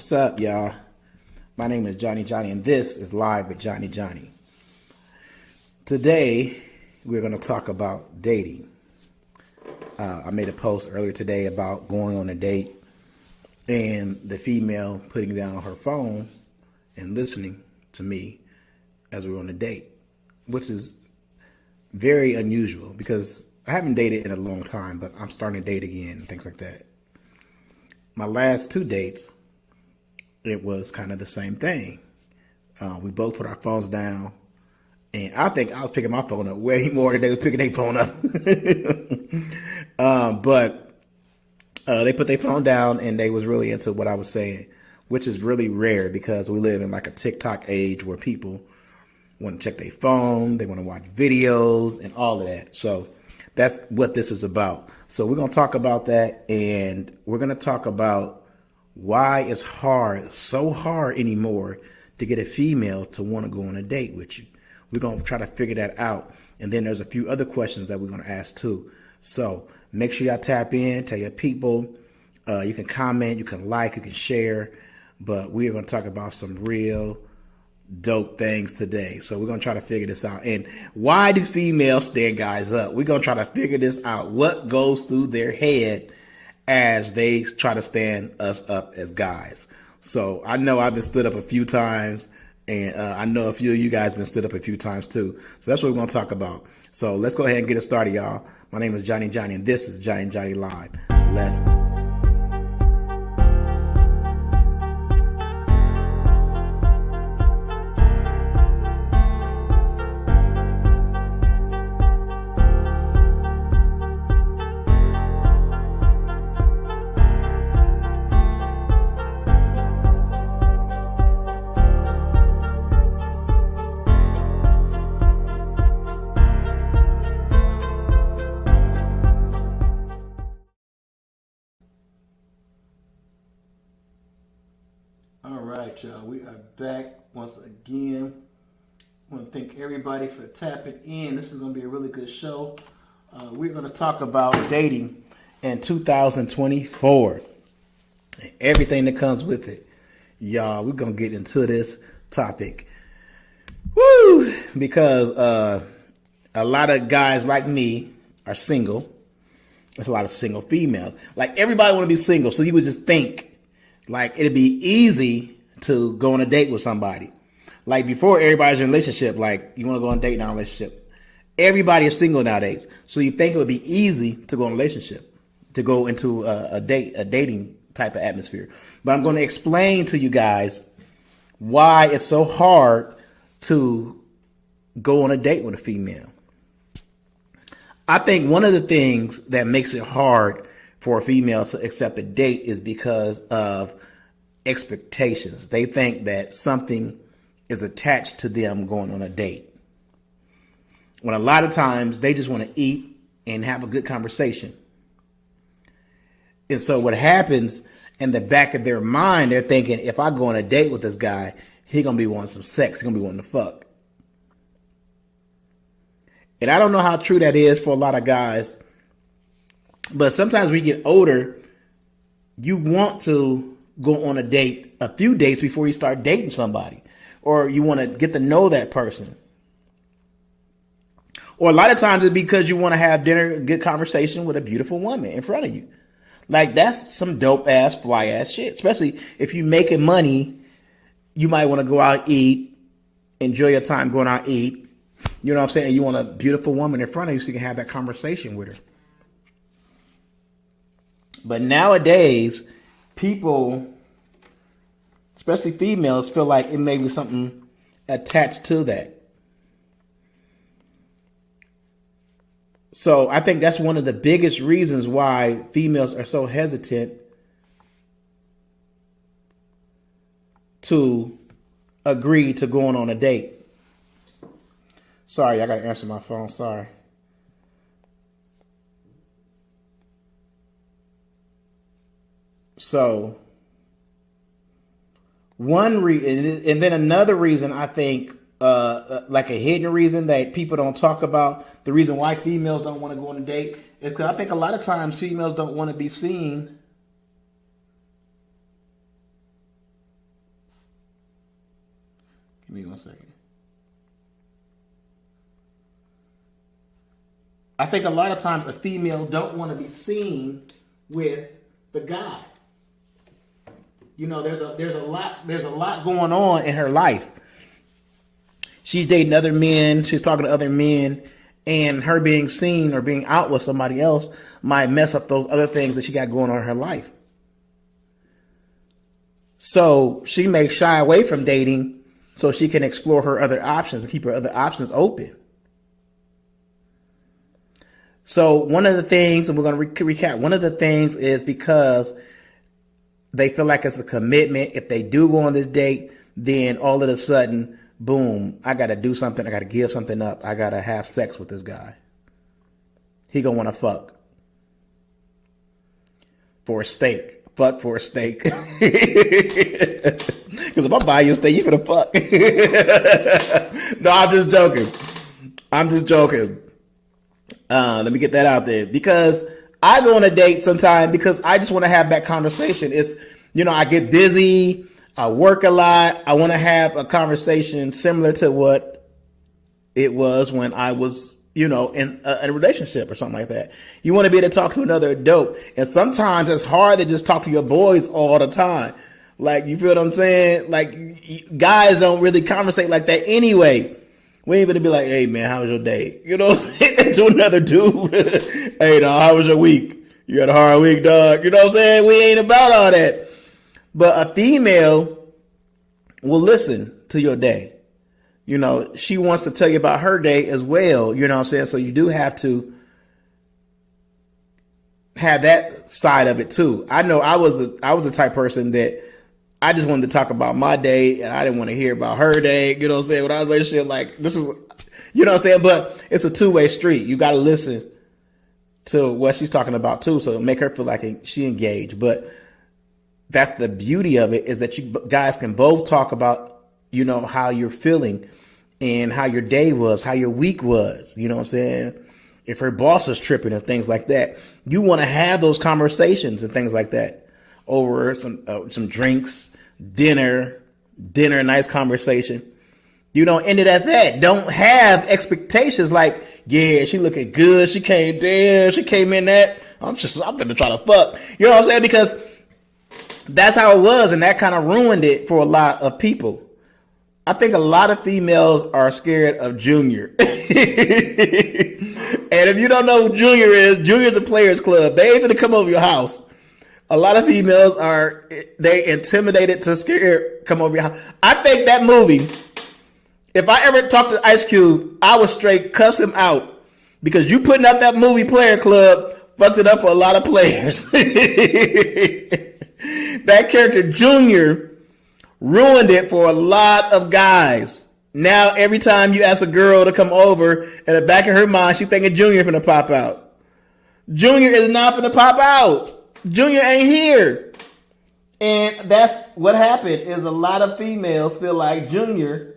What's up, y'all? My name is Johnny, and this is Live with Johnny. Today, we're going to talk about dating. I made a post earlier today about going on a date and the female putting down her phone and listening to me as we were on a date, which is very unusual because I haven't dated in a long time, but I'm starting to date again and things like that. My last two dates, it was kind of the same thing. We both put our phones down, and I think I was picking my phone up way more than they was picking their phone up. But they put their phone down, and they was really into what I was saying, which is really rare because we live in like a TikTok age where people want to check their phone, they want to watch videos and all of that. So that's what this is about. So we're going to talk about that, and we're going to talk about why it's so hard anymore to get a female to want to go on a date with you. We're going to try to figure that out. And then there's a few other questions that we're going to ask too. So make sure y'all tap in, tell your people. You can comment, you can like, you can share. But we are going to talk about some real dope things today. So we're going to try to figure this out. And why do females stand guys up? We're going to try to figure this out. What goes through their head as they try to stand us up as guys. So I know I've been stood up a few times, and I know a few of you guys have been stood up a few times too. So that's what we're going to talk about. So let's go ahead and get it started, y'all. My name is Johnny, and this is Johnny Live. Let's go. Y'all, we are back once again. I want to thank everybody for tapping in. This is going to be a really good show. We're going to talk about dating in 2024 and everything that comes with it. Y'all, we're going to get into this topic. Woo! Because a lot of guys like me are single. There's a lot of single females. Like, everybody want to be single, so you would just think like it'd be easy to go on a date with somebody. Like, before, everybody's in a relationship. Like, you want to go on a date, now, a relationship. Everybody is single nowadays. So you think it would be easy to go on a relationship, to go into a dating type of atmosphere. But I'm going to explain to you guys why it's so hard to go on a date with a female. I think one of the things that makes it hard for a female to accept a date is because of expectations. They think that something is attached to them going on a date, when a lot of times they just want to eat and have a good conversation. And so what happens in the back of their mind, they're thinking, if I go on a date with this guy, he's going to be wanting some sex. He's going to be wanting to fuck. And I don't know how true that is for a lot of guys, but sometimes when you get older, you want to go on a date, a few dates before you start dating somebody, or you want to get to know that person. Or a lot of times it's because you want to have dinner, good conversation with a beautiful woman in front of you. Like, that's some dope ass, fly ass shit. Especially if you making money, you might want to go out, eat, enjoy your time going out, eat. You know what I'm saying? You want a beautiful woman in front of you so you can have that conversation with her. But nowadays, people, especially females, feel like it may be something attached to that. So I think that's one of the biggest reasons why females are so hesitant to agree to going on a date. Sorry, I got to answer my phone. Sorry. So one reason, and then another reason, I think, like a hidden reason that people don't talk about, the reason why females don't want to go on a date is because I think a lot of times females don't want to be seen Give me 1 second. I think a lot of times a female don't want to be seen with the guy. You know, there's a lot going on in her life. She's dating other men, she's talking to other men, and her being seen or being out with somebody else might mess up those other things that she got going on in her life. So she may shy away from dating so she can explore her other options and keep her other options open. So one of the things, and we're going to recap, one of the things is because they feel like it's a commitment. If they do go on this date, then all of a sudden, boom, I got to do something. I got to give something up. I got to have sex with this guy. He going to want to fuck for a steak. Fuck for a steak. Because if I buy you a steak, you finna fuck. No, I'm just joking. Let me get that out there, because I go on a date sometime because I just want to have that conversation. It's, you know, I get busy, I work a lot. I want to have a conversation similar to what it was when I was, you know, in a relationship or something like that. You want to be able to talk to another adult. And sometimes it's hard to just talk to your boys all the time. Like, you feel what I'm saying? Like, guys don't really conversate like that anyway. We ain't gonna be like, hey man, how was your day? You know what I'm saying? To another dude. Hey dog, how was your week? You had a hard week, dog. You know what I'm saying? We ain't about all that. But a female will listen to your day. You know, she wants to tell you about her day as well. You know what I'm saying? So you do have to have that side of it too. I know I was the type of person that I just wanted to talk about my day, and I didn't want to hear about her day. You know what I'm saying? When I was like, shit, like, this is, you know what I'm saying? But it's a two-way street. You got to listen to what she's talking about too, so make her feel like she engaged. But that's the beauty of it, is that you guys can both talk about, you know, how you're feeling and how your day was, how your week was. You know what I'm saying? If her boss is tripping and things like that, you want to have those conversations and things like that over some drinks, dinner, nice conversation. You don't end it at that. Don't have expectations like, yeah, she looking good. She came in that. I'm gonna try to fuck. You know what I'm saying? Because that's how it was, and that kind of ruined it for a lot of people. I think a lot of females are scared of Junior. And if you don't know who Junior's a players club. They ain't gonna come over your house. A lot of females they intimidated to come over your house. I think that movie, if I ever talked to Ice Cube, I would straight cuss him out, because you putting out that movie Player Club fucked it up for a lot of players. That character Junior ruined it for a lot of guys. Now every time you ask a girl to come over, in the back of her mind, she thinking Junior finna pop out. Junior is not finna pop out. Junior ain't here. And that's what happened, is a lot of females feel like Junior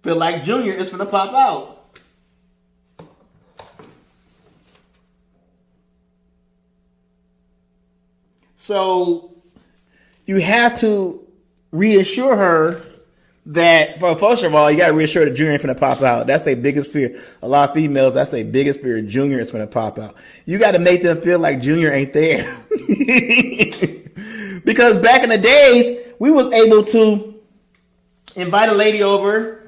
is finna pop out. So you have to reassure her that, well, first of all, you got to reassure that Junior ain't finna pop out. That's their biggest fear. A lot of females, that's their biggest fear. Junior is finna pop out. You got to make them feel like Junior ain't there. Because back in the days, we was able to invite a lady over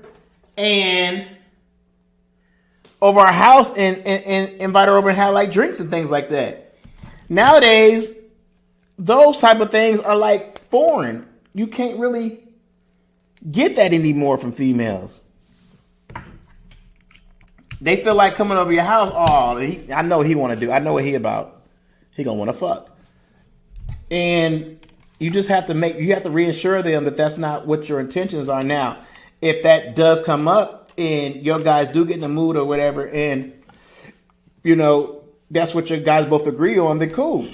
our house and invite her over and have like drinks and things like that. Nowadays, those type of things are like foreign. You can't really get that anymore from females. They feel like coming over your house. Oh, I know what he want to do. I know what he about. He gonna want to fuck. And you just have to reassure them that that's not what your intentions are. Now, if that does come up and your guys do get in the mood or whatever, and you know that's what your guys both agree on, then cool.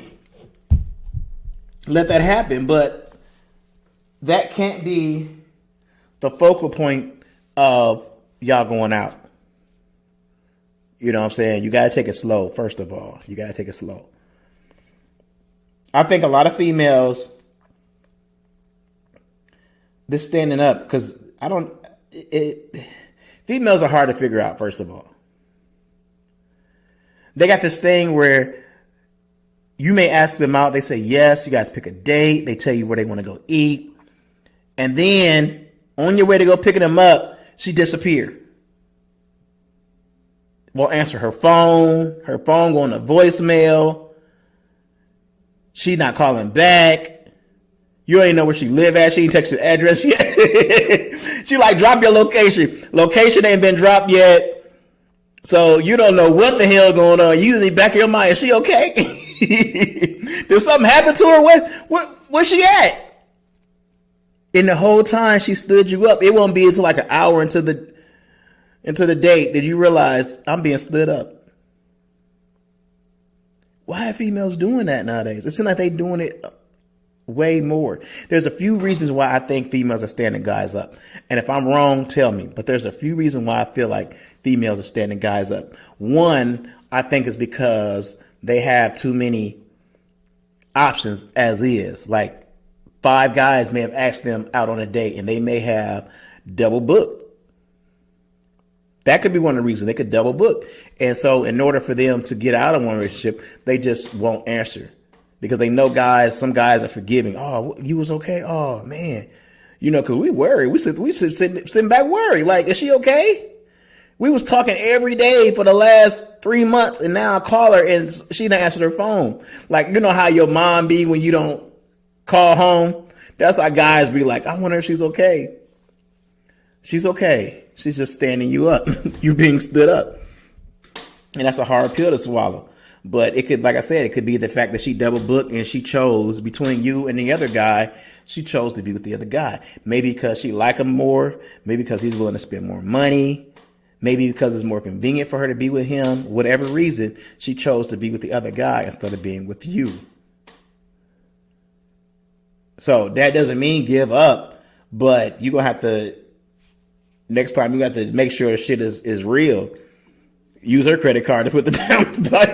Let that happen, but that can't be the focal point of y'all going out. You know what I'm saying? You got to take it slow, first of all. You got to take it slow. I think a lot of females, this standing up, because females are hard to figure out, first of all. They got this thing where you may ask them out. They say yes. You guys pick a date. They tell you where they want to go eat. And then on your way to go picking them up, she disappeared. Won't answer her phone. Her phone going to voicemail. She not calling back. You don't even know where she live at. She ain't text your address yet. She like, drop your location. Location ain't been dropped yet. So you don't know what the hell going on. You in the back of your mind, is she okay? Did something happen to her? Where's she at? And the whole time she stood you up. It won't be until like an hour into the date that you realize I'm being stood up. Why are females doing that nowadays? It seems like they doing it way more. There's a few reasons why I think females are standing guys up. And if I'm wrong, tell me. But there's a few reasons why I feel like females are standing guys up. One, I think is because they have too many options as is. Like 5 guys may have asked them out on a date and they may have double booked. That could be one of the reasons. They could double book. And so in order for them to get out of one relationship, they just won't answer. Because they know some guys are forgiving. Oh, you was okay? Oh, man. You know, because we worry. We sitting back worried. Like, is she okay? We was talking every day for the last 3 months, and now I call her and she didn't answer her phone. Like, you know how your mom be when you don't call home? That's how guys be like, I wonder if she's okay. She's okay. She's just standing you up. You're being stood up. And that's a hard pill to swallow. But it could, like I said, it could be the fact that she double booked and she chose between you and the other guy. She chose to be with the other guy. Maybe because she liked him more. Maybe because he's willing to spend more money. Maybe because it's more convenient for her to be with him. Whatever reason, she chose to be with the other guy instead of being with you. So that doesn't mean give up, but you're going to have to, next time you got to make sure the shit is real. Use her credit card to put the down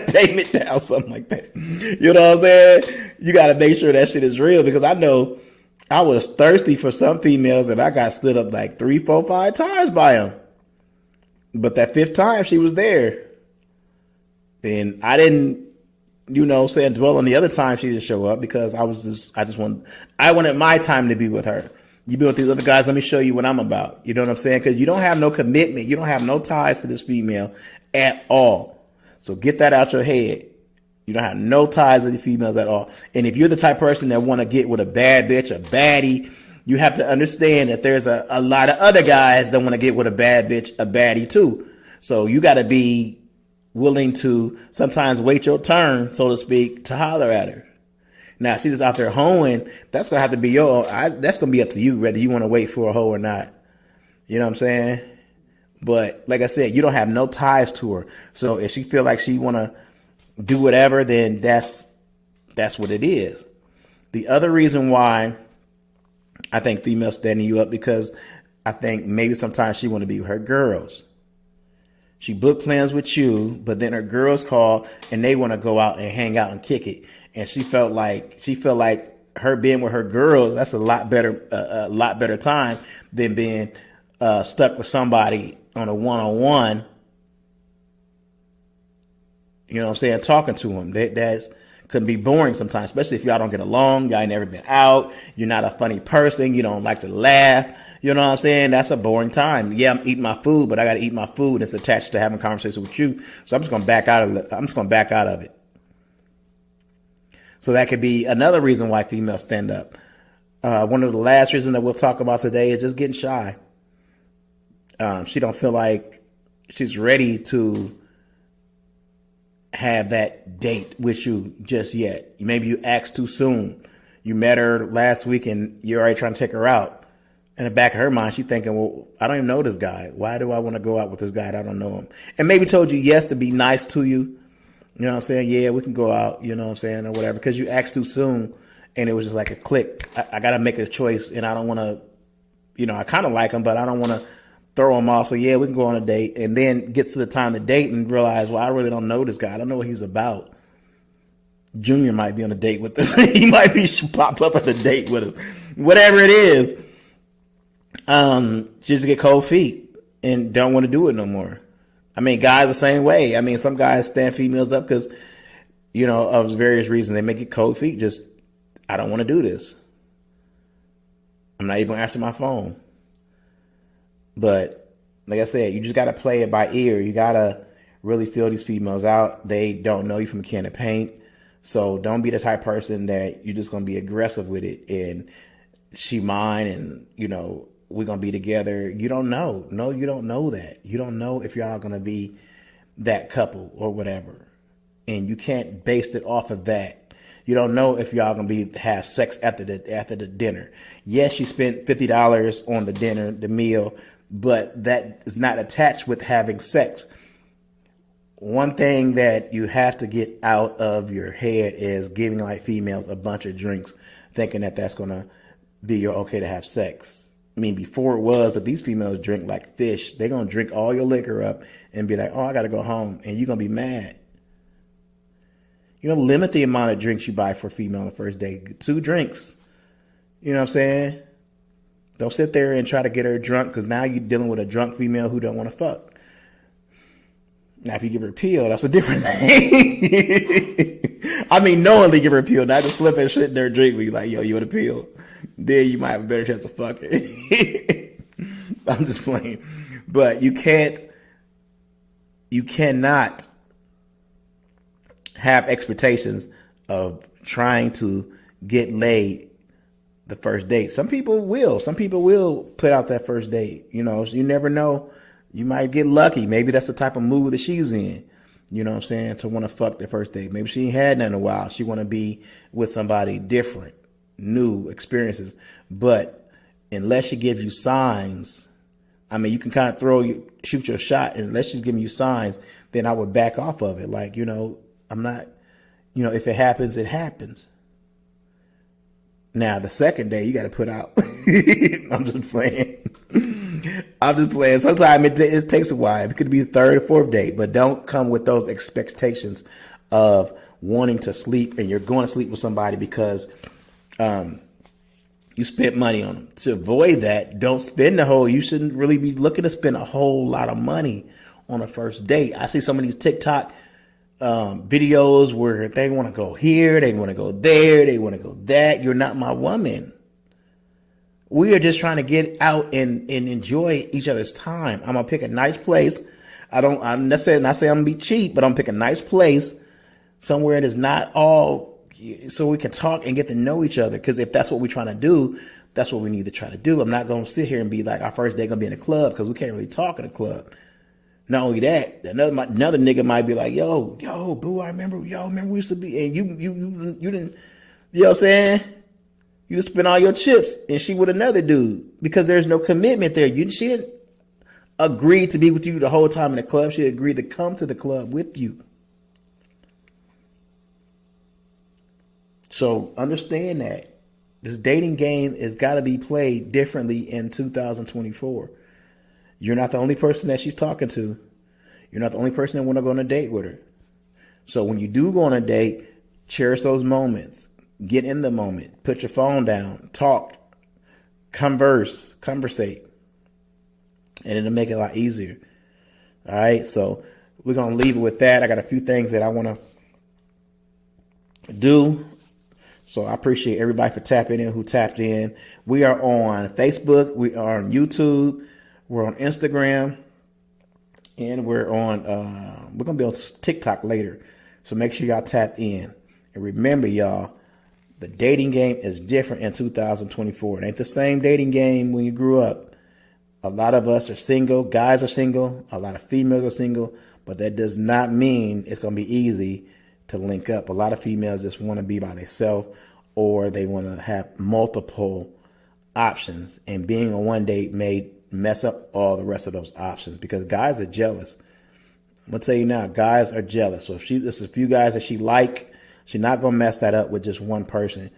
payment down, something like that. You know what I'm saying? You got to make sure that shit is real, because I know I was thirsty for some females and I got stood up like 3, 4, 5 times by them. But that 5th time she was there. And I didn't, dwell on the other time she didn't show up, because I wanted my time to be with her. You be with these other guys, let me show you what I'm about. You know what I'm saying? Because you don't have no commitment. You don't have no ties to this female at all. So get that out your head. You don't have no ties to the females at all. And if you're the type of person that want to get with a bad bitch, a baddie, you have to understand that there's a lot of other guys that want to get with a bad bitch, a baddie too. So you got to be willing to sometimes wait your turn, so to speak, to holler at her. Now, if she's just out there hoeing, that's going to have to be that's going to be up to you, whether you want to wait for a hoe or not. You know what I'm saying? But like I said, you don't have no ties to her. So if she feel like she want to do whatever, then that's what it is. The other reason why I think females standing you up, because I think maybe sometimes she want to be with her girls. She booked plans with you, but then her girls call and they want to go out and hang out and kick it. And she felt like her being with her girls, that's a lot better time than being stuck with somebody on a one-on-one. You know what I'm saying? Talking to them. That's can be boring sometimes, especially if y'all don't get along. Y'all ain't never been out. You're not a funny person. You don't like to laugh. You know what I'm saying? That's a boring time. Yeah, I'm eating my food, but I got to eat my food. It's attached to having a conversation with you. So I'm just going to back out of it. So that could be another reason why females stand up. One of the last reasons that we'll talk about today is just getting shy. She don't feel like she's ready to have that date with you just yet. Maybe you asked too soon. You met her last week and you're already trying to take her out. In the back of her mind, she's thinking, well, I don't even know this guy. Why do I want to go out with this guy? I don't know him. And maybe told you yes to be nice to you. You know what I'm saying? Yeah, we can go out, you know what I'm saying, or whatever, because you asked too soon and it was just like a click. I got to make a choice and I don't want to, I kind of like him, but I don't want to throw him off. So yeah, we can go on a date, and then gets to the time to date and realize, well, I really don't know this guy. I don't know what he's about. Junior might be on a date with this. He might be pop up at the date with him, whatever it is. Just get cold feet and don't want to do it no more. I mean, guys the same way. I mean, some guys stand females up because, of various reasons. They may get cold feet. Just, I don't want to do this. I'm not even going to answer my phone. But like I said, you just got to play it by ear. You got to really feel these females out. They don't know you from a can of paint. So don't be the type of person that you're just going to be aggressive with it. And she mine and, we're going to be together. You don't know. No, you don't know that. You don't know if y'all going to be that couple or whatever. And you can't base it off of that. You don't know if y'all going to have sex after the dinner. Yes, you spent $50 on the dinner, the meal, but that is not attached with having sex. One thing that you have to get out of your head is giving like females a bunch of drinks, thinking that that's going to be your okay to have sex. I mean, before it was, but these females drink like fish. They're going to drink all your liquor up and be like, oh, I got to go home. And you're going to be mad. Limit the amount of drinks you buy for a female on the first date. 2 drinks. You know what I'm saying? Don't sit there and try to get her drunk because now you're dealing with a drunk female who don't want to fuck. Now, if you give her a pill, that's a different thing. I mean, knowingly give her a pill, not just slipping shit in their drink where you're like, yo, you want a pill? Then you might have a better chance of fucking. I'm just playing. But you cannot have expectations of trying to get laid the first date. Some people will put out that first date. You never know. You might get lucky. Maybe that's the type of mood that she's in. You know what I'm saying? To want to fuck the first date. Maybe she ain't had none in a while. She want to be with somebody different, new experiences. But unless she gives you signs, I mean, you can kind of shoot your shot, and unless she's giving you signs, then I would back off of it. Like, I'm not, if it happens, it happens. Now, the second day, you got to put out. I'm just playing. Sometimes it takes a while. It could be the third or fourth date, but don't come with those expectations of wanting to sleep and you're going to sleep with somebody because you spent money on them. To avoid that, don't spend you shouldn't really be looking to spend a whole lot of money on a first date. I see some of these TikTok videos where they want to go here, they want to go there, they want to go that. You're not my woman. We are just trying to get out and enjoy each other's time. I'm gonna pick a nice place. I'm not saying I'm gonna be cheap, but I'm gonna pick a nice place somewhere that's not all, so we can talk and get to know each other. Because if that's what we're trying to do, that's what we need to try to do. I'm not gonna sit here and be like our first day gonna be in a club because we can't really talk in a club. Not only that, another nigga might be like, yo, boo, remember we used to be, and you didn't, you know what I'm saying? You just spent all your chips and she with another dude because there's no commitment there. She didn't agree to be with you the whole time in the club. She agreed to come to the club with you. So understand that this dating game has got to be played differently in 2024. You're not the only person that she's talking to. You're not the only person that want to go on a date with her. So when you do go on a date, cherish those moments. Get in the moment. Put your phone down. Talk. Conversate. And it'll make it a lot easier. All right. So we're going to leave it with that. I got a few things that I want to do. So I appreciate everybody for tapping in who tapped in. We are on Facebook. We are on YouTube. We're on Instagram. And we're going to be on TikTok later. So make sure y'all tap in. And remember, y'all, the dating game is different in 2024. It ain't the same dating game when you grew up. A lot of us are single. Guys are single. A lot of females are single. But that does not mean it's going to be easy to link up. A lot of females just want to be by themselves or they want to have multiple options. And being on one date may mess up all the rest of those options because guys are jealous. I'm going to tell you now, guys are jealous. So if there's a few guys that she like, she's not gonna mess that up with just one person,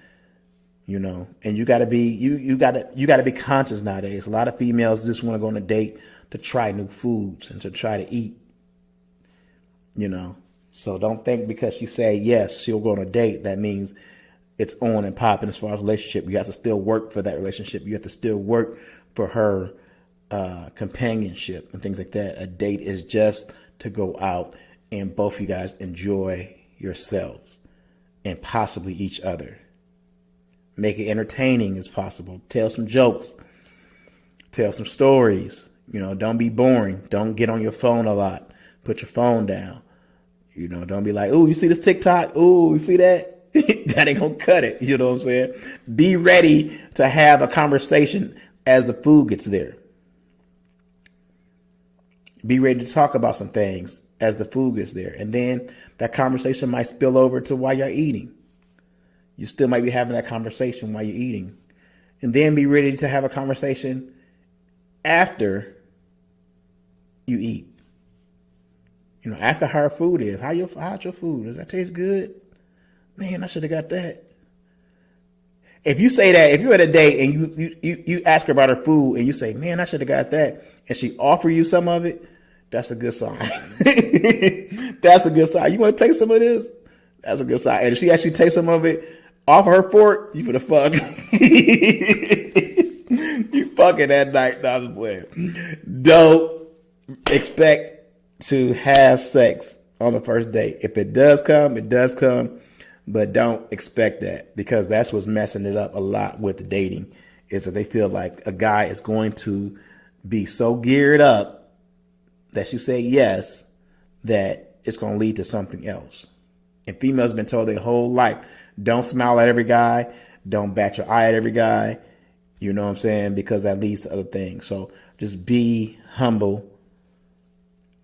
And you gotta be you gotta be conscious nowadays. A lot of females just want to go on a date to try new foods and to try to eat, So don't think because she say yes, she'll go on a date. That means it's on and popping as far as relationship. You have to still work for that relationship. You have to still work for her companionship and things like that. A date is just to go out and both of you guys enjoy yourselves and possibly each other. Make it entertaining as possible. Tell some jokes. Tell some stories. You know, don't be boring. Don't get on your phone a lot. Put your phone down. You know, don't be like, "Ooh, you see this TikTok? Ooh, you see that?" That ain't gonna cut it. You know what I'm saying? Be ready to have a conversation as the food gets there. Be ready to talk about some things as the food gets there. And then that conversation might spill over to while you're eating. You still might be having that conversation while you're eating. And then be ready to have a conversation after you eat. You know, ask her how her food is. How's your food? Does that taste good? Man, I should have got that. If you say that, if you're at a date and you ask her about her food and you say, "Man, I should have got that," and she offer you some of it, that's a good sign. That's a good sign. You want to taste some of this? That's a good sign. And if she actually takes some of it, offer her fork, you finna fuck. You fucking that night. No, I'm just playing. Don't expect to have sex on the first date. If it does come, it does come. But don't expect that, because that's what's messing it up a lot with dating, is that they feel like a guy is going to be so geared up that you say yes, that it's going to lead to something else. And females have been told their whole life, don't smile at every guy. Don't bat your eye at every guy. You know what I'm saying? Because that leads to other things. So just be humble,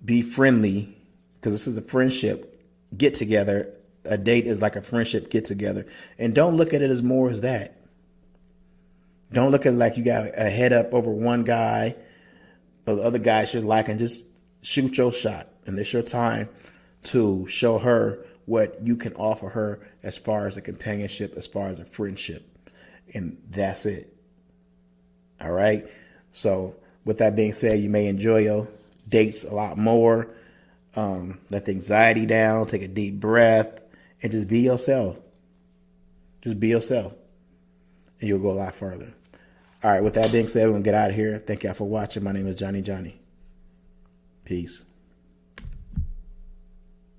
be friendly, because this is a friendship get together. A date is like a friendship get together. And don't look at it as more as that. Don't look at it like you got a head up over one guy or the other guy just liking. Just shoot your shot. And it's your time to show her what you can offer her as far as a companionship, as far as a friendship. And that's it. All right. So with that being said, you may enjoy your dates a lot more. Let the anxiety down, take a deep breath, and just be yourself. Just be yourself. And you'll go a lot further. All right, with that being said, we're going to get out of here. Thank y'all for watching. My name is Johnny. Peace.